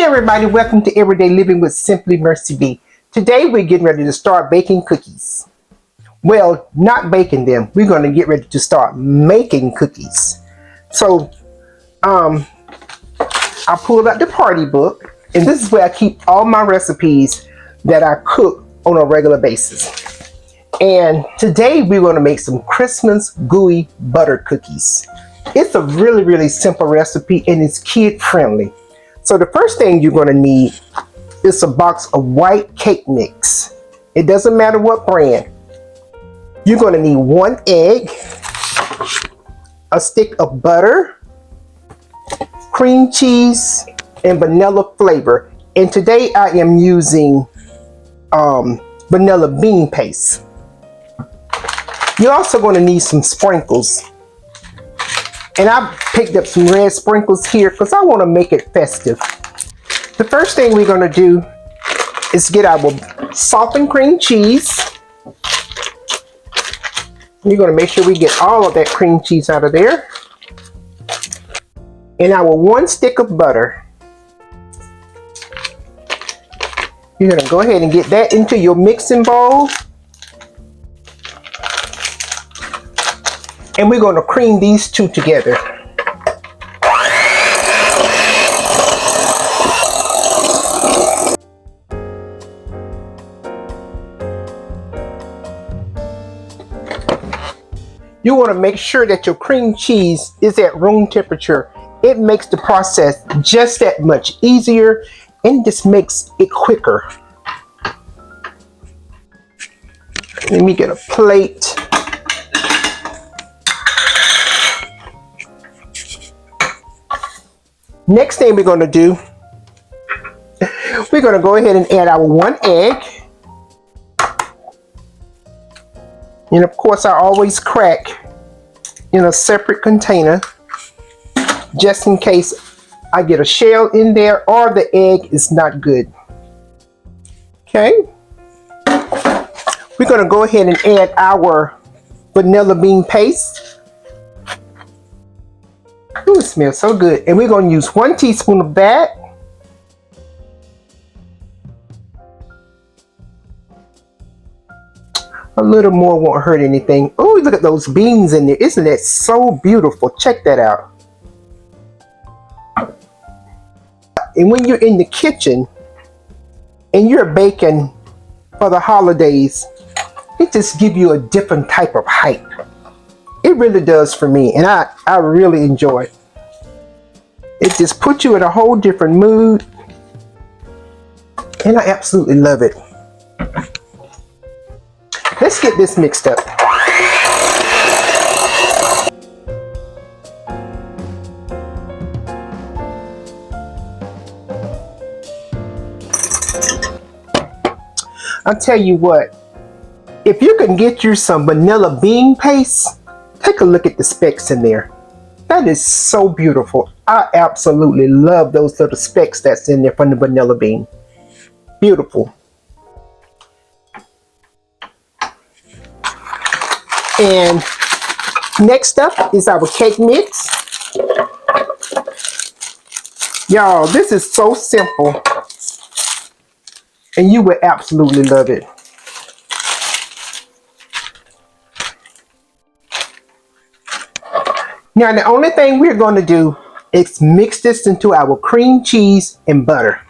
everybody, welcome to Everyday Living with Simply Mercy B. Today we're getting ready to start baking cookies. Well, not baking them. We're going to get ready to start making cookies. So, I pulled out the party book, and this is where I keep all my recipes that I cook on a regular basis. And today we're going to make some Christmas gooey butter cookies. It's a really simple recipe, and it's kid friendly. So the first thing you're going to need is a box of white cake mix. It doesn't matter what brand. You're going to need 1 egg, a stick of butter, cream cheese, and vanilla flavor. And today I am using vanilla bean paste. You're also going to need some sprinkles. And I picked up some red sprinkles here because I want to make it festive. The first thing we're going to do is get our softened cream cheese. You're going to make sure we get all of that cream cheese out of there. And our 1 stick of butter. You're going to go ahead and get that into your mixing bowl. And we're going to cream these two together. You want to make sure that your cream cheese is at room temperature. It makes the process just that much easier, and just makes it quicker. Let me get a plate. Next thing we're going to do, we're going to go ahead and add our 1 egg. And of course, I always crack in a separate container just in case I get a shell in there or the egg is not good. Okay. We're going to go ahead and add our vanilla bean paste. Ooh, it smells so good. And we're going to use 1 teaspoon of that. A little more won't hurt anything. Oh, look at those beans in there. Isn't that so beautiful? Check that out. And when you're in the kitchen and you're baking for the holidays, it just gives you a different type of hype. It really does for me, and I really enjoy it. It just puts you in a whole different mood, and I absolutely love it. Let's get this mixed up. I'll tell you what, if you can get you some vanilla bean paste, take a look at the specks in there. That is so beautiful. I absolutely love those little specks that's in there from the vanilla bean. Beautiful. And next up is our cake mix. Y'all, this is so simple, and you will absolutely love it. Now, the only thing we're going to do is mix this into our cream cheese and butter.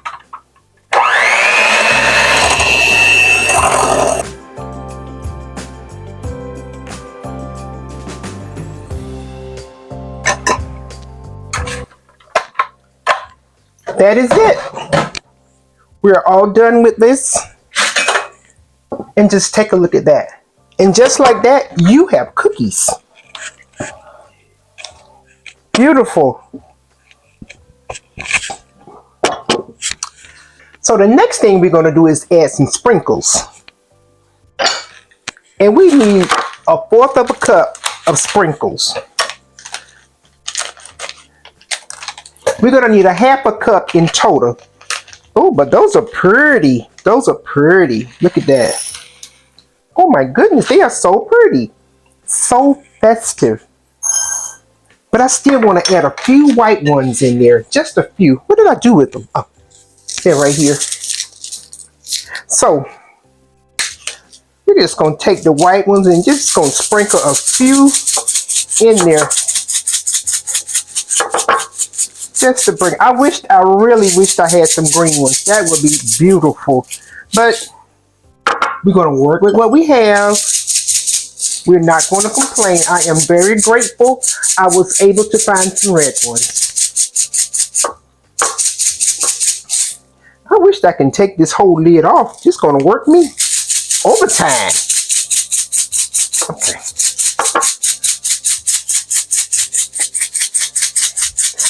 That is it. We're all done with this. And just take a look at that. And just like that, you have cookies. Beautiful. So the next thing we're going to do is add some sprinkles. And we need 1/4 cup of sprinkles. We're going to need 1/2 cup in total. Oh, but those are pretty. Those are pretty. Look at that. Oh my goodness, they are so pretty. So festive. But I still want to add a few white ones in there. Just a few. What did I do with them? Oh, They're right here. So we're just going to take the white ones and just going to sprinkle a few in there. Just to bring, I really wished I had some green ones. That would be beautiful. But we're going to work with what we have. We're not going to complain. I am very grateful I was able to find some red ones. I wish I can take this whole lid off. It's going to work me overtime. Okay.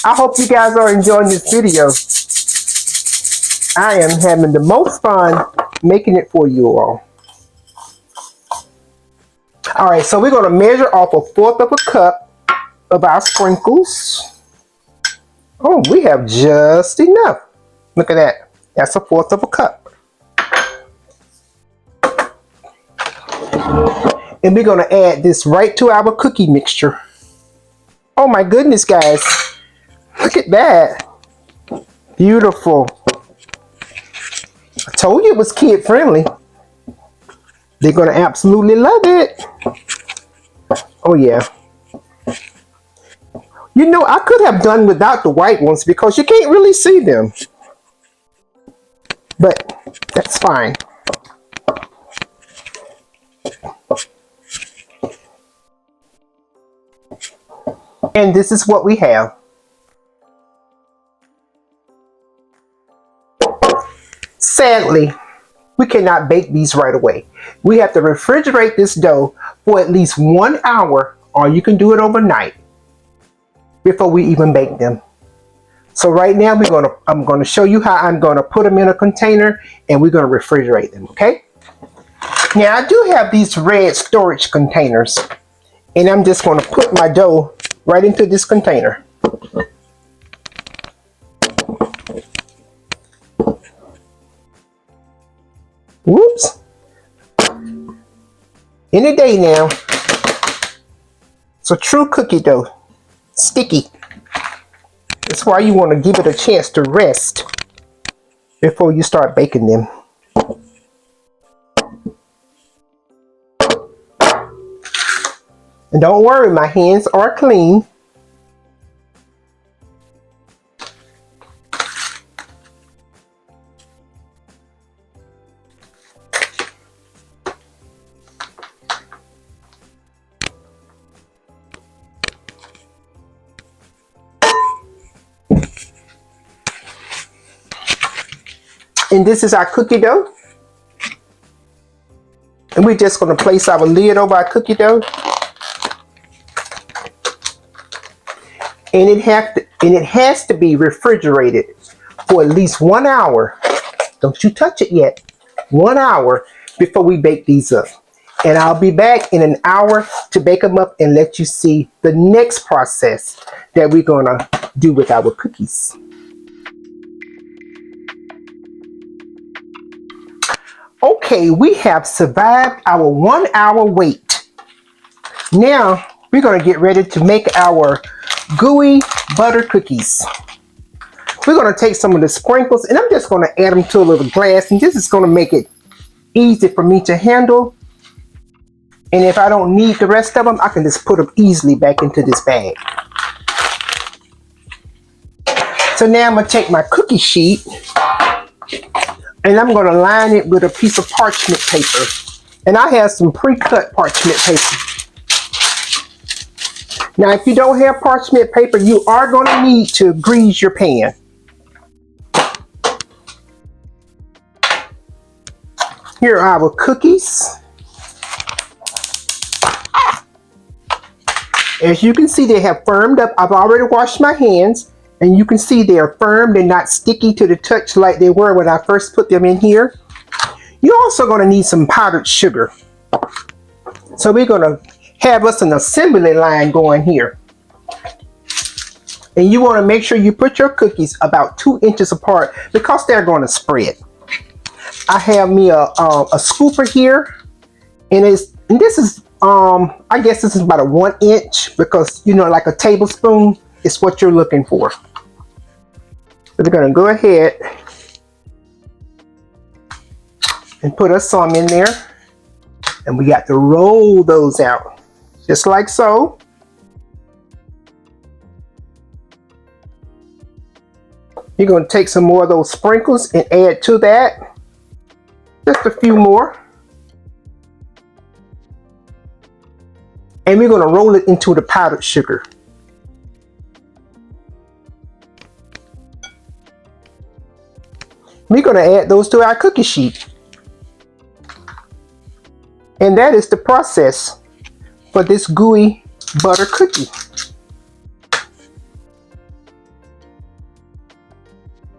I hope you guys are enjoying this video. I am having the most fun making it for you all. Alright, so we're going to measure off 1/4 of a cup of our sprinkles. Oh, we have just enough. Look at that. That's 1/4 of a cup. And we're going to add this right to our cookie mixture. Oh my goodness, guys. Look at that. Beautiful. I told you it was kid friendly. They're going to absolutely love it. Oh yeah. You know, I could have done without the white ones because you can't really see them. But that's fine. And this is what we have. Sadly, we cannot bake these right away. We have to refrigerate this dough for at least 1 hour, or you can do it overnight before we even bake them. So right now I'm going to show you how I'm going to put them in a container and we're going to refrigerate them, okay? Now I do have these red storage containers and I'm just going to put my dough right into this container. Whoops. Any day now. It's a true cookie dough. Sticky. That's why you want to give it a chance to rest before you start baking them. And don't worry, my hands are clean. And this is our cookie dough. And we're just going to place our lid over our cookie dough. And it has to be refrigerated for at least 1 hour. Don't you touch it yet. 1 hour before we bake these up. And I'll be back in an hour to bake them up and let you see the next process that we're going to do with our cookies. Okay, we have survived our 1 hour wait. Now we're going to get ready to make our gooey butter cookies. We're going to take some of the sprinkles and I'm just going to add them to a little glass, and this is going to make it easy for me to handle. And if I don't need the rest of them, I can just put them easily back into this bag. So now I'm going to take my cookie sheet and I'm going to line it with a piece of parchment paper. And I have some pre-cut parchment paper. Now, if you don't have parchment paper, you are going to need to grease your pan. Here are our cookies. As you can see, they have firmed up. I've already washed my hands. And you can see they are firm. They're not sticky to the touch like they were when I first put them in here. You're also going to need some powdered sugar. So we're going to have us an assembly line going here. And you want to make sure you put your cookies about 2 inches apart because they're going to spread. I have me a scooper here. And this is, I guess this is about a 1 inch because, you know, like a tablespoon is what you're looking for. So we're going to go ahead and put us some in there. And we got to roll those out, just like so. You're going to take some more of those sprinkles and add to that. Just a few more. And we're going to roll it into the powdered sugar. We're going to add those to our cookie sheet. And that is the process for this gooey butter cookie.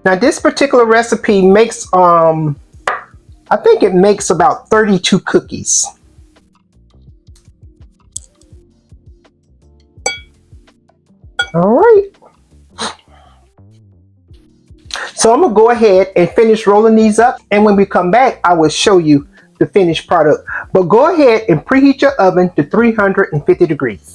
Now this particular recipe makes, I think it makes about 32 cookies. All right. So I'm gonna go ahead and finish rolling these up. And when we come back, I will show you the finished product. But go ahead and preheat your oven to 350 degrees.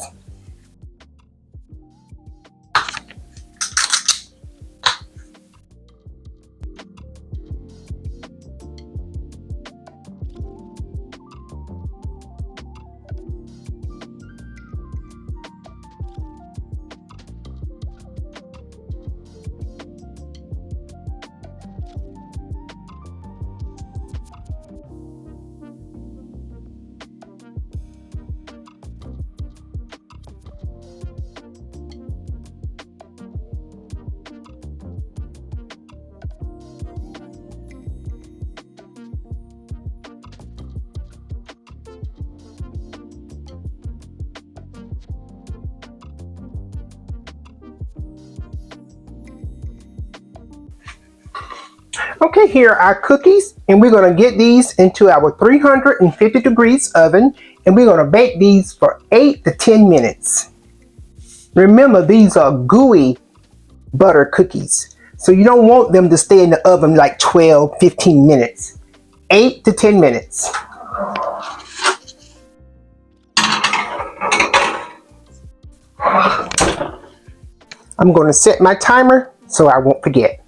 Okay, here are our cookies, and we're going to get these into our 350 degrees oven, and we're going to bake these for 8 to 10 minutes. Remember, these are gooey butter cookies, so you don't want them to stay in the oven like 12-15 minutes. 8 to 10 minutes. I'm going to set my timer so I won't forget.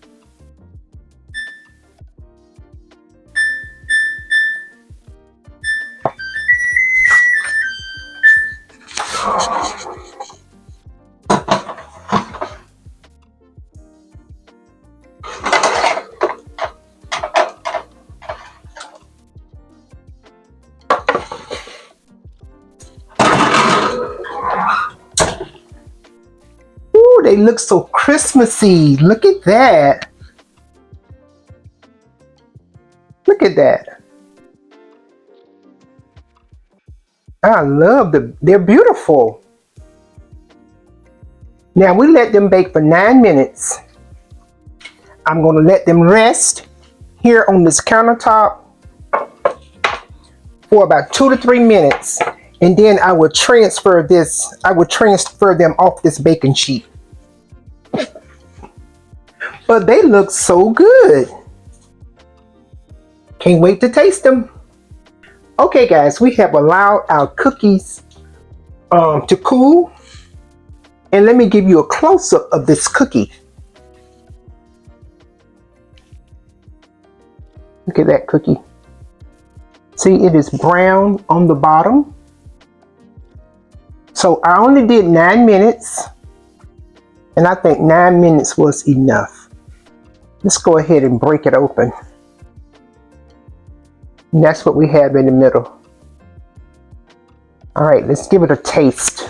Ooh, they look so Christmassy. Look at that. Look at that. I love them. They're beautiful. Now we let them bake for 9 minutes. I'm going to let them rest here on this countertop for about 2 to 3 minutes. And then I will transfer them off this baking sheet. But they look so good. Can't wait to taste them. Okay guys, we have allowed our cookies to cool. And let me give you a close-up of this cookie. Look at that cookie. See, it is brown on the bottom. So I only did 9 minutes. And I think 9 minutes was enough. Let's go ahead and break it open. And that's what we have in the middle. All right, let's give it a taste.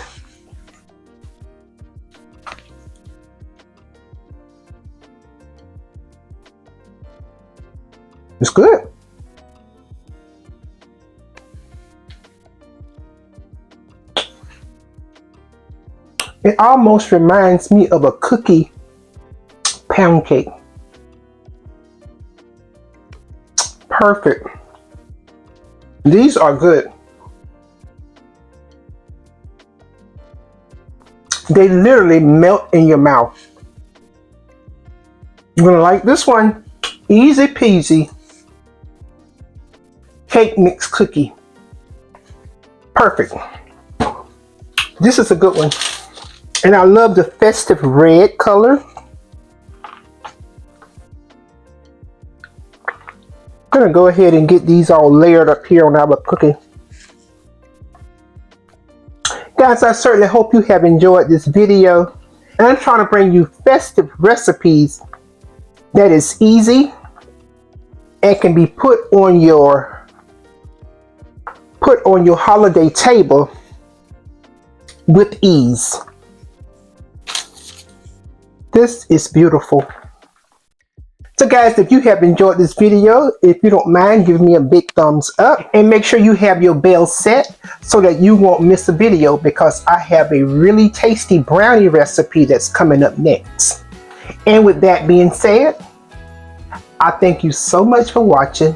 It's good. It almost reminds me of a cookie pound cake. Perfect. These are good. They literally melt in your mouth. You're gonna like this one. Easy peasy. Cake mix cookie. Perfect. This is a good one. And I love the festive red color. gonna go ahead and get these all layered up here on our cookie. Guys, I certainly hope you have enjoyed this video. And I'm trying to bring you festive recipes that is easy and can be put on your holiday table with ease. This is beautiful. So guys, if you have enjoyed this video, if you don't mind, give me a big thumbs up and make sure you have your bell set so that you won't miss a video, because I have a really tasty brownie recipe that's coming up next. And with that being said, I thank you so much for watching,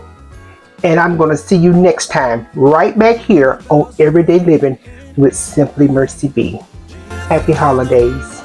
and I'm going to see you next time right back here on Everyday Living with Simply Mercy B. Happy holidays.